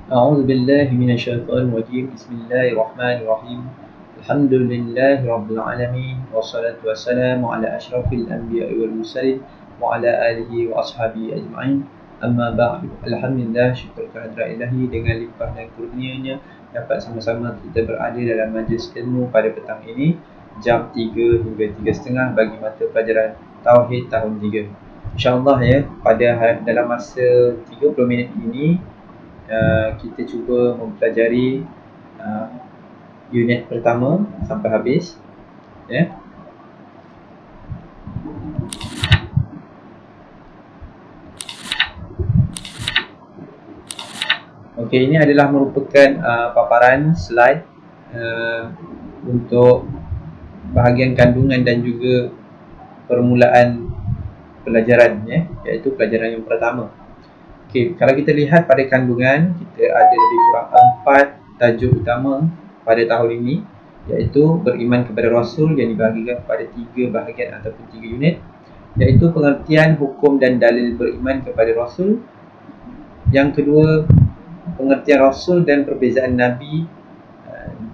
أعوذ بالله من الشيطان الرجيم. بسم الله الرحمن الرحيم. الحمد لله رب العالمين، والصلاة والسلام على أشرف الأنبياء والمرسلين وعلى آله وأصحابه أجمعين. أما بعد. Alhamdulillah, syukur kehadirat ilahi dengan limpah dan kurnianya dapat sama-sama kita berada dalam majlis ilmu pada petang ini jam 3 hingga 3.30 bagi mata pelajaran Tauhid tahun 3. InsyaAllah ya, pada dalam masa 30 minit ini kita cuba mempelajari unit pertama sampai habis ya. Okey, ini adalah merupakan paparan slide untuk bahagian kandungan dan juga permulaan pelajaran ya, iaitu pelajaran yang pertama. Okey, kalau kita lihat pada kandungan, kita ada lebih kurang 4 tajuk utama pada tahun ini, iaitu beriman kepada Rasul yang dibahagikan kepada 3 bahagian ataupun 3 unit, iaitu pengertian hukum dan dalil beriman kepada Rasul. Yang kedua, pengertian Rasul dan perbezaan Nabi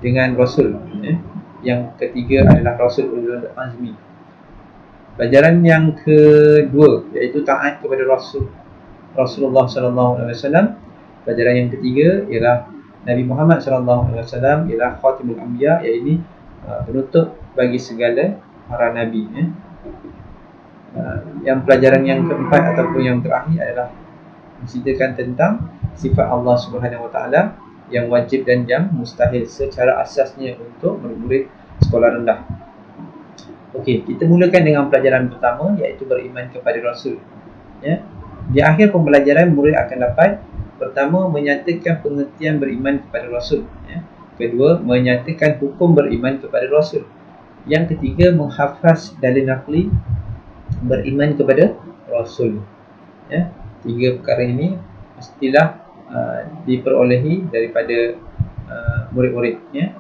dengan Rasul ya. Yang ketiga adalah Rasul Ulul Azmi. Pelajaran yang kedua, iaitu taat kepada Rasulullah SAW. Pelajaran yang ketiga ialah Nabi Muhammad SAW ialah Khatimul Anbiya, iaitu penutup bagi segala para Nabi ya. Yang pelajaran yang keempat ataupun yang terakhir adalah menceritakan tentang sifat Allah Subhanahu Wa Taala yang wajib dan yang mustahil secara asasnya untuk murid sekolah rendah. Okey, kita mulakan dengan pelajaran pertama, iaitu beriman kepada Rasul ya. Di akhir pembelajaran, murid akan dapat pertama, menyatakan pengertian beriman kepada Rasul ya. Kedua, menyatakan hukum beriman kepada Rasul. Yang ketiga, menghafaz dalil naqli beriman kepada Rasul ya. 3 perkara ini mestilah diperolehi daripada murid-murid ya.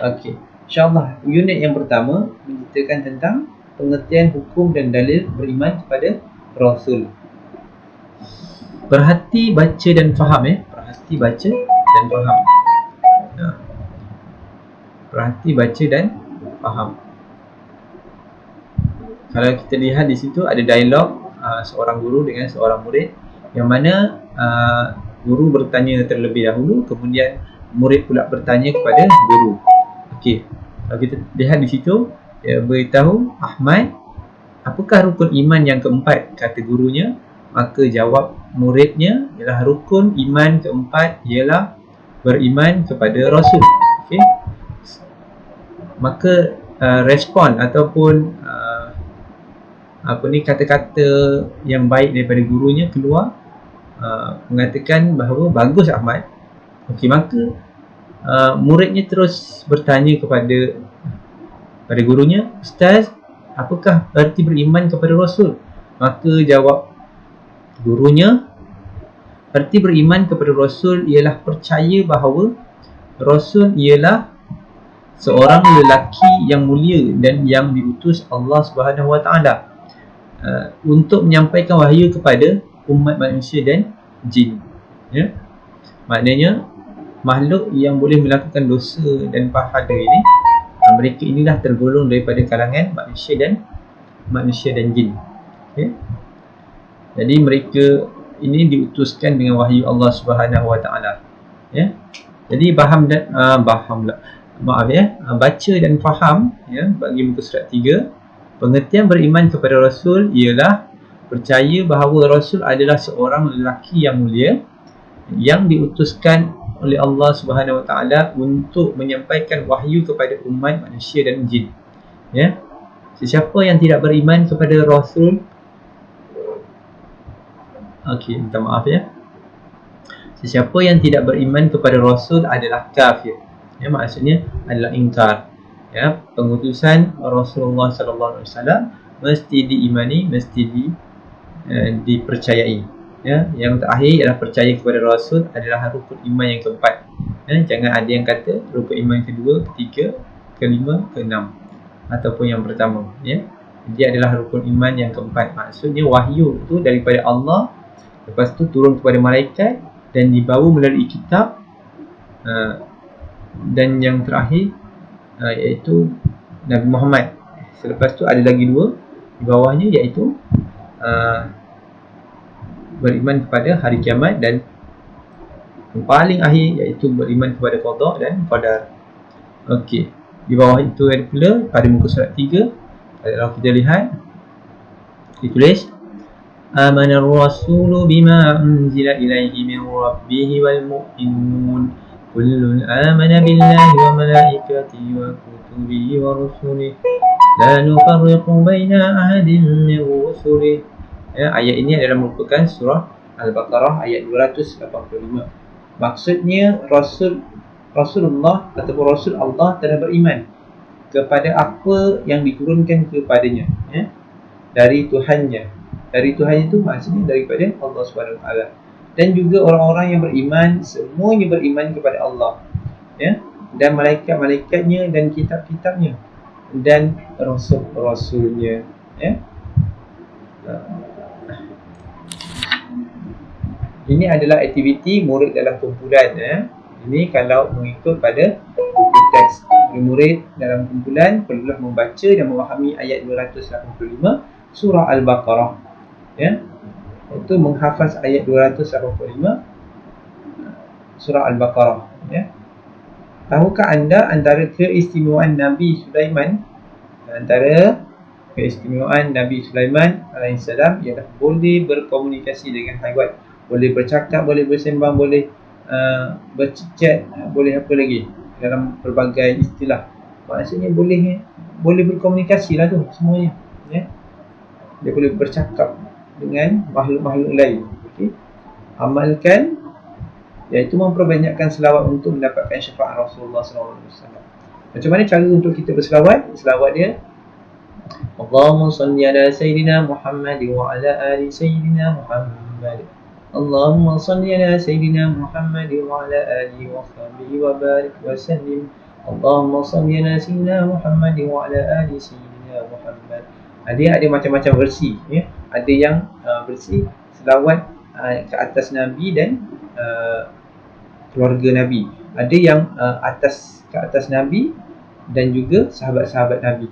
Okey, insyaAllah unit yang pertama menceritakan tentang pengertian hukum dan dalil beriman kepada Rasul. Perhati, baca dan faham ya. Perhati, baca dan faham. Perhati, baca dan faham. Kalau kita lihat di situ ada dialog seorang guru dengan seorang murid, yang mana guru bertanya terlebih dahulu, kemudian murid pula bertanya kepada guru. Okey, kalau kita lihat di situ, dia beritahu Ahmad, apakah rukun iman yang keempat? Kata gurunya. Maka jawab muridnya ialah rukun iman keempat ialah beriman kepada Rasul. Okey, maka respon ataupun kata-kata yang baik daripada gurunya keluar, mengatakan bahawa bagus Ahmad. Okey, maka muridnya terus bertanya kepada gurunya, Ustaz, apakah arti beriman kepada Rasul? Maka jawab gurunya, arti beriman kepada Rasul ialah percaya bahawa Rasul ialah seorang lelaki yang mulia dan yang diutus Allah Subhanahu Wa Taala untuk menyampaikan wahyu kepada umat manusia dan jin ya. Maknanya makhluk yang boleh melakukan dosa dan pahala ini, mereka inilah tergolong daripada kalangan manusia dan jin okay. Jadi mereka ini diutuskan dengan wahyu Allah Subhanahu Wa Taala ya. Jadi baca dan faham ya, bagi muka surat 3. Pengertian beriman kepada Rasul ialah percaya bahawa Rasul adalah seorang lelaki yang mulia yang diutuskan oleh Allah Subhanahu Wa Taala untuk menyampaikan wahyu kepada umat manusia dan jin ya. Sesiapa yang tidak beriman kepada Rasul, okey, minta maaf ya, sesiapa yang tidak beriman kepada Rasul adalah kafir ya, maksudnya adalah ingkar ya. Pengutusan Rasulullah sallallahu alaihi wasallam mesti diimani, mesti dipercayai ya. Yang terakhir adalah percaya kepada Rasul adalah rukun iman yang keempat ya. Jangan ada yang kata rukun iman kedua, ketiga, kelima, keenam ataupun yang pertama ya. Dia adalah rukun iman yang keempat. Maksudnya wahyu itu daripada Allah, lepas tu turun kepada malaikat, dan dibawa melalui kitab, dan yang terakhir iaitu Nabi Muhammad. Selepas tu ada lagi dua di bawahnya, iaitu beriman kepada hari kiamat, dan yang paling akhir iaitu beriman kepada qada dan qadar. Okey, di bawah itu ada pula pada muka surat 3, kalau kita lihat ditulis Amana ar-rasulu bima unzila ilaihi min rabbihi wal mu'minun kullun amana billahi wa malaikatihi wa kutubihi wa rusulihi la nufarriqu baina ahadin min rusulihi. Ayat ini adalah merupakan surah Al-Baqarah ayat 285. Maksudnya Rasulullah ataupun Rasul Allah telah beriman kepada apa yang diturunkan kepadanya, dari Tuhannya. Dari Tuhan itu maksudnya daripada Allah SWT. Dan juga orang-orang yang beriman, semuanya beriman kepada Allah, dan malaikat-malaikatnya dan kitab-kitabnya dan rasul-rasulnya. Ini adalah aktiviti murid dalam kumpulan. Ini kalau mengikut pada buku teks. Murid dalam kumpulan perlulah membaca dan memahami ayat 285 surah Al-Baqarah. Itu menghafaz ayat 285 surah Al-Baqarah. Tahukah anda antara keistimewaan Nabi Sulaiman? Antara keistimewaan Nabi Sulaiman alaihissalam ialah boleh berkomunikasi dengan haiwan, boleh bercakap, boleh bersembang, boleh berchat, boleh apa lagi dalam pelbagai istilah. Maksudnya boleh berkomunikasi lah tu semuanya. Dia boleh bercakap dengan makhluk-makhluk lain. Amalkan, iaitu memperbanyakkan selawat untuk mendapatkan syafaat Rasulullah SAW. Macam mana cara untuk kita berselawat? Selawat dia Allahumma salli ala Sayyidina Muhammad wa ala ali Sayyidina Muhammad. Allahumma salli ala Sayyidina Muhammad wa ala alihi wa sahbihi wa barik wa sallim. Allahumma salli ala Sayyidina Muhammad wa ala ali Sayyidina Muhammad. Dia ada macam-macam versi. Ada yang versi selawat ke atas Nabi dan keluarga Nabi. Ada yang ke atas Nabi dan juga sahabat-sahabat Nabi.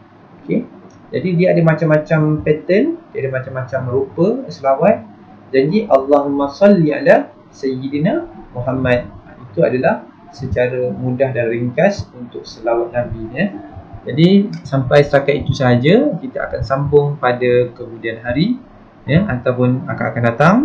Jadi dia ada macam-macam pattern, dia ada macam-macam rupa selawat. Jadi Allahumma salli ala Sayyidina Muhammad, itu adalah secara mudah dan ringkas untuk selawat Nabi. Jadi sampai setakat itu sahaja. Kita akan sambung pada kemudian hari, ataupun akan datang,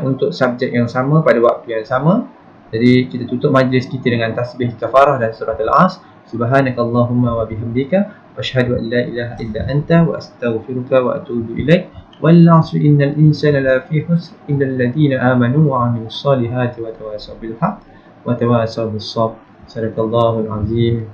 untuk subjek yang sama pada waktu yang sama. Jadi kita tutup majlis kita dengan tasbih kafarah dan surah Al-As. Subhanakallahumma wa bihamdika asyhadu an la ilaha illa anta wa astaghfiruka wa atubu ilaik. Wal 'asri innal insana lafi khusr illa alladhina amanu wa 'amilus solihati wa tawasaw bil haqq wa tawasaw bis sabr. Sadaqallahul azim.